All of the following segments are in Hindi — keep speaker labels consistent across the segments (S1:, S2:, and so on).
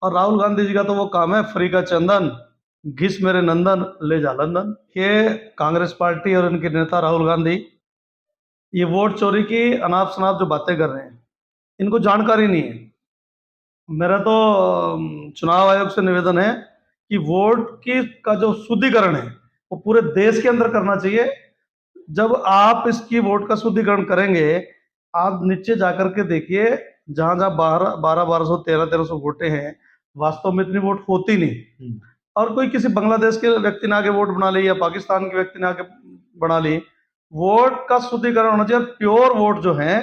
S1: और राहुल गांधी जी का तो वो काम है, फ्री का चंदन घिस मेरे नंदन ले जा लंदन। ये कांग्रेस पार्टी और इनके नेता राहुल गांधी ये वोट चोरी की अनाप शनाप जो बातें कर रहे हैं, इनको जानकारी नहीं है। मेरा तो चुनाव आयोग से निवेदन है कि वोट की का जो शुद्धिकरण है वो पूरे देश के अंदर करना चाहिए। जब आप इसकी वोट का शुद्धिकरण करेंगे, आप नीचे जाकर के देखिए, जहां जहां 1200 1300 वोटें हैं, वास्तव में इतनी वोट होती नहीं। और कोई किसी बांग्लादेश के व्यक्ति ने आके वोट बना ली या पाकिस्तान के व्यक्ति ने आके बना ली। वोट का शुद्धिकरण होना चाहिए, प्योर वोट जो है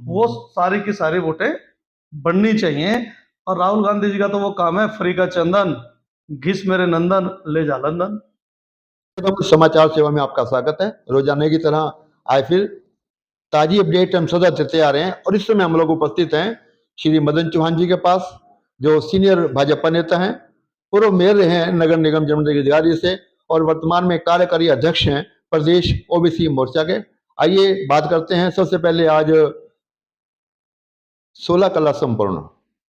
S1: वो सारी की सारी वोटें बननी चाहिए। और राहुल गांधी जी का तो वो काम है, फ्री का चंदन घिस मेरे नंदन ले जा लंदन।
S2: समाचार सेवा में आपका स्वागत है। रोजाना की तरह आए फिर ताजी अपडेट हम सदा देते आ रहे हैं और इस समय हम लोग उपस्थित हैं श्री मदन चौहान जी के पास, जो सीनियर भाजपा नेता हैं, पूर्व मेयर रहे हैं नगर निगम जमशेदपुर से और वर्तमान में कार्यकारी अध्यक्ष हैं प्रदेश ओबीसी मोर्चा के। आइए बात करते हैं। सबसे पहले आज 16 कला संपूर्ण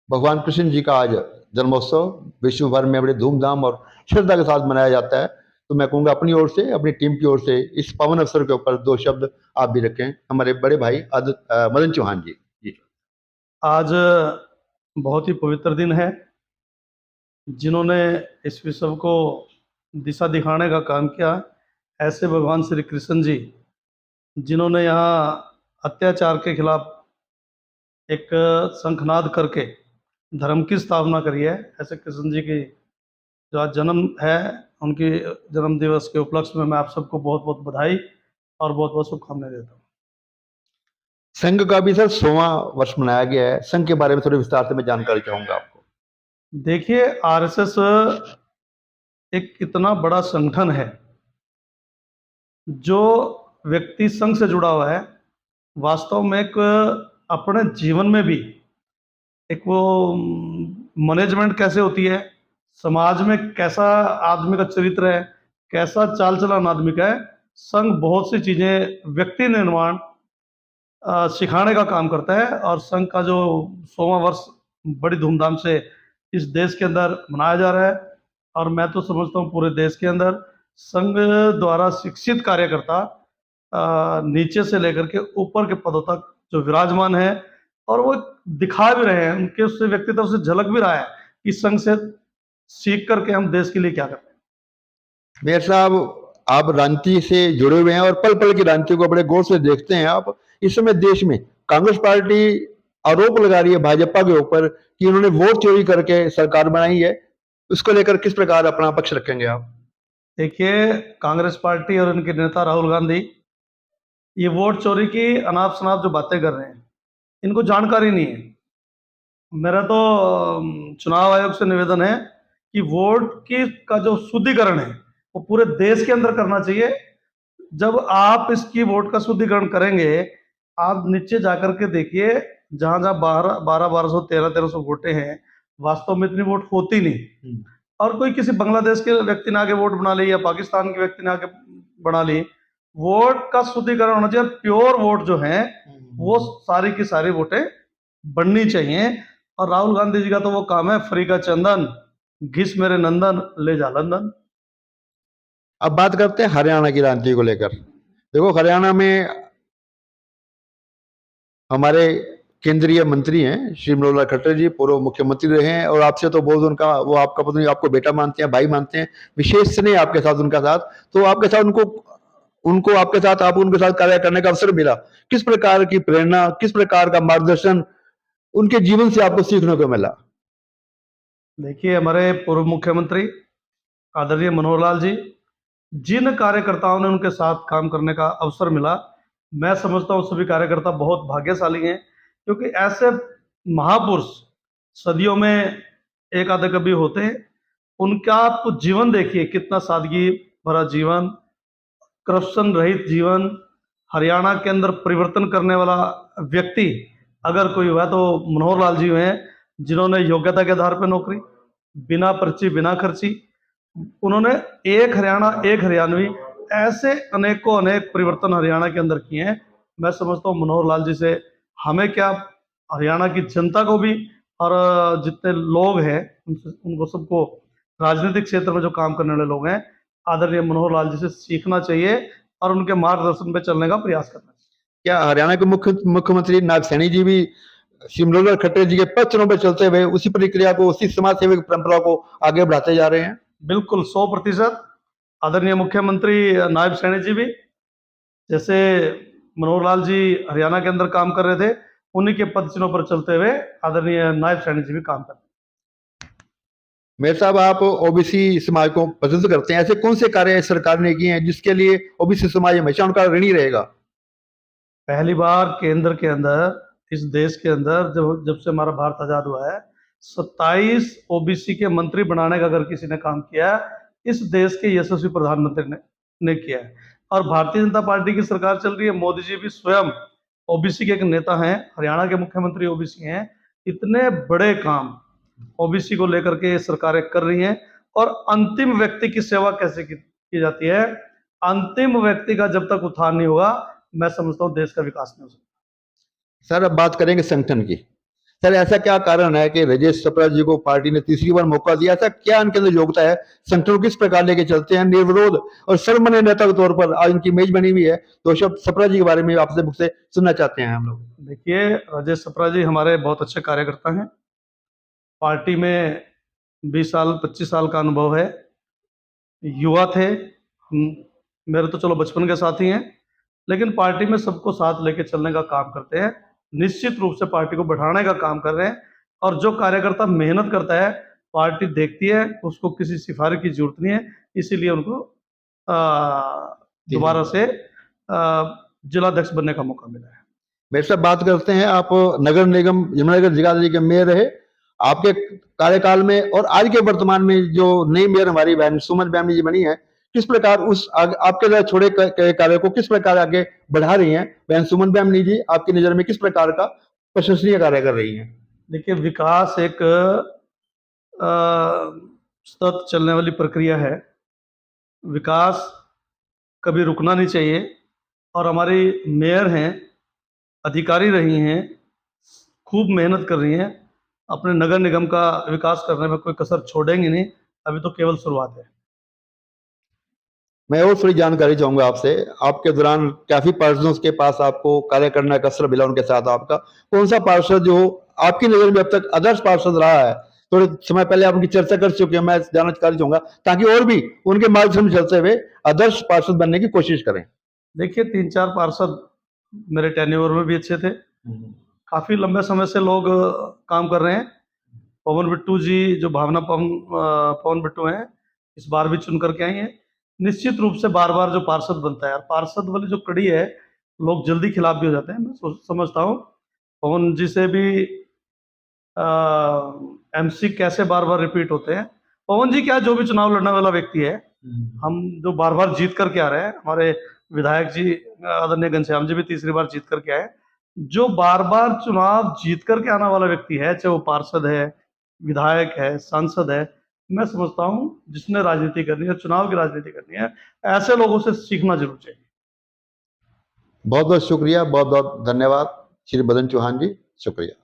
S2: भगवान कृष्ण जी का आज जन्मोत्सव विश्व भर में बड़े धूमधाम और श्रद्धा के साथ मनाया जाता है। तो मैं कहूँगा अपनी ओर से, अपनी टीम की ओर से इस पावन अवसर के ऊपर दो शब्द आप भी रखें, हमारे बड़े भाई मदन चौहान जी। जी
S1: आज बहुत ही पवित्र दिन है। जिन्होंने इस विश्व को दिशा दिखाने का काम किया, ऐसे भगवान श्री कृष्ण जी, जिन्होंने यहाँ अत्याचार के खिलाफ एक शंखनाद करके धर्म की स्थापना करी है, ऐसे कृष्ण जी की जो आज जन्म है, उनकी जन्म दिवस के उपलक्ष्य में मैं आप सबको बहुत बहुत बधाई और बहुत बहुत शुभकामनाएं देता हूँ।
S2: संघ का भी सर 100वां वर्ष मनाया गया है। संघ के बारे में थोड़ी विस्तार से मैं जानकारी चाहूंगा आपको।
S1: देखिए, आरएसएस एक इतना बड़ा संगठन है, जो व्यक्ति संघ से जुड़ा हुआ है, वास्तव में एक अपने जीवन में भी एक वो मैनेजमेंट कैसे होती है, समाज में कैसा आदमी का चरित्र है, कैसा चाल चलन आदमी का है, संघ बहुत सी चीजें व्यक्ति निर्माण सिखाने का काम करता है। और संघ का जो 100वां वर्ष बड़ी धूमधाम से इस देश के अंदर मनाया जा रहा है। और मैं तो समझता हूँ पूरे देश के अंदर संघ द्वारा शिक्षित कार्यकर्ता नीचे से लेकर के ऊपर के पदों तक जो विराजमान है, और वो दिखा भी रहे हैं, उनके उससे व्यक्तित्व से झलक भी रहा है कि संघ से सीख करके हम देश के लिए क्या करते हैं।
S2: मेयर साहब, आप राजनीति से जुड़े हुए हैं और पल पल की राजनीति को बड़े गौर से देखते हैं। आप इस समय देश में कांग्रेस पार्टी आरोप लगा रही है भाजपा के ऊपर कि उन्होंने वोट चोरी करके सरकार बनाई है, उसको लेकर किस प्रकार अपना पक्ष रखेंगे आप?
S1: देखिए, कांग्रेस पार्टी और इनके नेता राहुल गांधी ये वोट चोरी की अनाप शनाप जो बातें कर रहे हैं, इनको जानकारी नहीं है। मेरा तो चुनाव आयोग से निवेदन है कि वोट की का जो शुद्धिकरण है वो पूरे देश के अंदर करना चाहिए। जब आप इसकी वोट का शुद्धिकरण करेंगे, आप नीचे जाकर के देखिए, जहां जहां 1200 1300 वोटें हैं, वास्तव में इतनी वोट होती नहीं। और कोई किसी बांग्लादेश के व्यक्ति ने आके वोट बना ली या पाकिस्तान के व्यक्ति ने आके बना ली। वोट का शुद्धिकरण होना चाहिए, प्योर वोट जो है वो सारी की सारी वोटें बननी चाहिए। और राहुल गांधी जी का तो वो काम है, फ्री का चंदन घिस मेरे नंदन ले जा लंदन।
S2: अब बात करते हैं हरियाणा की राजनीति को लेकर। देखो, हरियाणा में हमारे केंद्रीय मंत्री हैं श्री मनोहर खट्टर जी, पूर्व मुख्यमंत्री रहे हैं और आपसे तो बहुत उनका, वो आपका पत्नी आपको बेटा मानते हैं, भाई मानते हैं, विशेष स्नेह आपके साथ उनका साथ। तो आपके साथ उनको उनको आपके साथ आप उनके साथ कार्य करने का अवसर मिला। किस प्रकार की प्रेरणा, किस प्रकार का मार्गदर्शन उनके जीवन से आपको सीखने को मिला?
S1: देखिए, हमारे पूर्व मुख्यमंत्री आदरणीय मनोहर लाल जी, जिन कार्यकर्ताओं ने उनके साथ काम करने का अवसर मिला, मैं समझता हूँ सभी कार्यकर्ता बहुत भाग्यशाली हैं, क्योंकि ऐसे महापुरुष सदियों में एक आधे कभी होते हैं। उनका आप जीवन देखिए, कितना सादगी भरा जीवन, करप्शन रहित जीवन। हरियाणा के अंदर परिवर्तन करने वाला व्यक्ति अगर कोई हुआ तो मनोहर लाल जी हुए हैं, जिन्होंने योग्यता के आधार पर नौकरी, बिना पर्ची बिना खर्ची, उन्होंने एक हरियाणा एक हरियाणवी, ऐसे अनेकों अनेक परिवर्तन हरियाणा के अंदर किए हैं। मैं समझता हूँ मनोहर लाल जी से हमें क्या, हरियाणा की जनता को भी और जितने लोग हैं उनको सबको राजनीतिक क्षेत्र में जो काम करने वाले लोग हैं, आदरणीय मनोहर लाल जी से सीखना चाहिए और उनके मार्गदर्शन पे चलने का प्रयास करना चाहिए।
S2: क्या हरियाणा के मुख्यमंत्री नाग सैनी जी भी श्री मनोहर खट्टर जी के पत्रों पर चलते हुए उसी प्रक्रिया को, उसी समाज सेवा की परंपरा को आगे बढ़ाते जा रहे हैं?
S1: बिल्कुल 100% आदरणीय मुख्यमंत्री नायब सैनी जी भी, जैसे मनोहर लाल जी हरियाणा के अंदर काम कर रहे थे, उन्हीं के पद चिन्हों पर चलते हुए आदरणीय नायब सैनी जी भी काम कर रहे हैं।
S2: मेयर साहब, आप ओबीसी समाज को पसंद करते हैं, ऐसे कौन से कार्य सरकार ने किए हैं जिसके लिए ओबीसी समाज हमेशा उनका ऋणी रहेगा?
S1: पहली बार केंद्र के अंदर, इस देश के अंदर जब जब से हमारा भारत आजाद हुआ है, 27 ओबीसी के मंत्री बनाने का अगर किसी ने काम किया है, इस देश के यशस्वी प्रधानमंत्री ने किया है। और भारतीय जनता पार्टी की सरकार चल रही है, मोदी जी भी स्वयं ओबीसी के एक नेता हैं, हरियाणा के मुख्यमंत्री ओबीसी हैं। इतने बड़े काम ओबीसी को लेकर के सरकारें कर रही हैं। और अंतिम व्यक्ति की सेवा कैसे की जाती है, अंतिम व्यक्ति का जब तक उत्थान नहीं होगा, मैं समझता हूँ देश का विकास नहीं हो सकता।
S2: सर, अब बात करेंगे संगठन की। सर, ऐसा क्या कारण है कि राजेश सप्रा जी को पार्टी ने तीसरी बार मौका दिया? ऐसा क्या उनके अंदर योग्यता है? संगठन को किस प्रकार लेके चलते हैं निर्विरोध और सर्वमान्य नेता के तौर पर आज उनकी इमेज बनी हुई है, तो शब्द सप्रा जी के बारे में आपसे मुझसे सुनना चाहते हैं हम लोग।
S1: देखिए, राजेश सप्रा जी हमारे बहुत अच्छे कार्यकर्ता हैं। पार्टी में 20 साल 25 साल का अनुभव है। युवा थे हम, मेरे तो चलो बचपन के साथी हैं, लेकिन पार्टी में सबको साथ लेके चलने का काम करते हैं। निश्चित रूप से पार्टी को बढ़ाने का काम कर रहे हैं। और जो कार्यकर्ता मेहनत करता है, पार्टी देखती है, उसको किसी सिफारिश की जरूरत नहीं है। इसीलिए उनको दोबारा से जिलाध्यक्ष बनने का मौका मिला है।
S2: मेरे से बात करते हैं, आप नगर निगम यमुनानगर जगाधरी के मेयर रहे। आपके कार्यकाल में और आज के वर्तमान में जो नई मेयर हमारी बहन सुमन बैम जी बनी है, किस प्रकार उस आपके द्वारा छोड़े कार्य को किस प्रकार आगे बढ़ा रही हैं? बहन सुमन बैमनी जी आपकी नजर में किस प्रकार का प्रशंसनीय कार्य कर रही हैं?
S1: देखिए, विकास एक सतत चलने वाली प्रक्रिया है। विकास कभी रुकना नहीं चाहिए। और हमारी मेयर हैं, अधिकारी रही हैं, खूब मेहनत कर रही हैं, अपने नगर निगम का विकास करने में कोई कसर छोड़ेंगे नहीं। अभी तो केवल शुरुआत है।
S2: मैं और थोड़ी जानकारी चाहूंगा आपसे। आपके दौरान काफी पार्षदों के पास आपको कार्य करने का अवसर मिला, उनके साथ आपका कौन सा पार्षद जो आपकी नजर में अब तक आदर्श पार्षद रहा है? थोड़े समय पहले आप उनकी चर्चा कर चुके हैं, मैं जानकारी चाहूंगा ताकि और भी उनके मार्गदर्शन में चलते हुए आदर्श पार्षद बनने की कोशिश करें।
S1: देखिए, 3-4 पार्षद मेरे टेन्योर में भी अच्छे थे। काफी लंबे समय से लोग काम कर रहे हैं। पवन बिट्टू जी, जो पवन बिट्टू हैं, इस बार भी चुन करके आई हैं। निश्चित रूप से बार बार जो पार्षद बनता है, और पार्षद वाली जो कड़ी है, लोग जल्दी खिलाफ भी हो जाते हैं। मैं समझता हूँ पवन जी से भी एमसी कैसे बार बार रिपीट होते हैं। पवन जी क्या, जो भी चुनाव लड़ने वाला व्यक्ति है, हम जो बार बार जीत करके आ रहे हैं, हमारे विधायक जी आदरणीय घनश्याम जी भी तीसरी बार जीत करके आए। जो बार बार चुनाव जीत करके आने वाला व्यक्ति है, चाहे वो पार्षद है, विधायक है, सांसद है, मैं समझता हूँ जिसने राजनीति करनी है, चुनाव की राजनीति करनी है, ऐसे लोगों से सीखना जरूर चाहिए।
S2: बहुत बहुत शुक्रिया, बहुत बहुत धन्यवाद श्री मदन चौहान जी, शुक्रिया।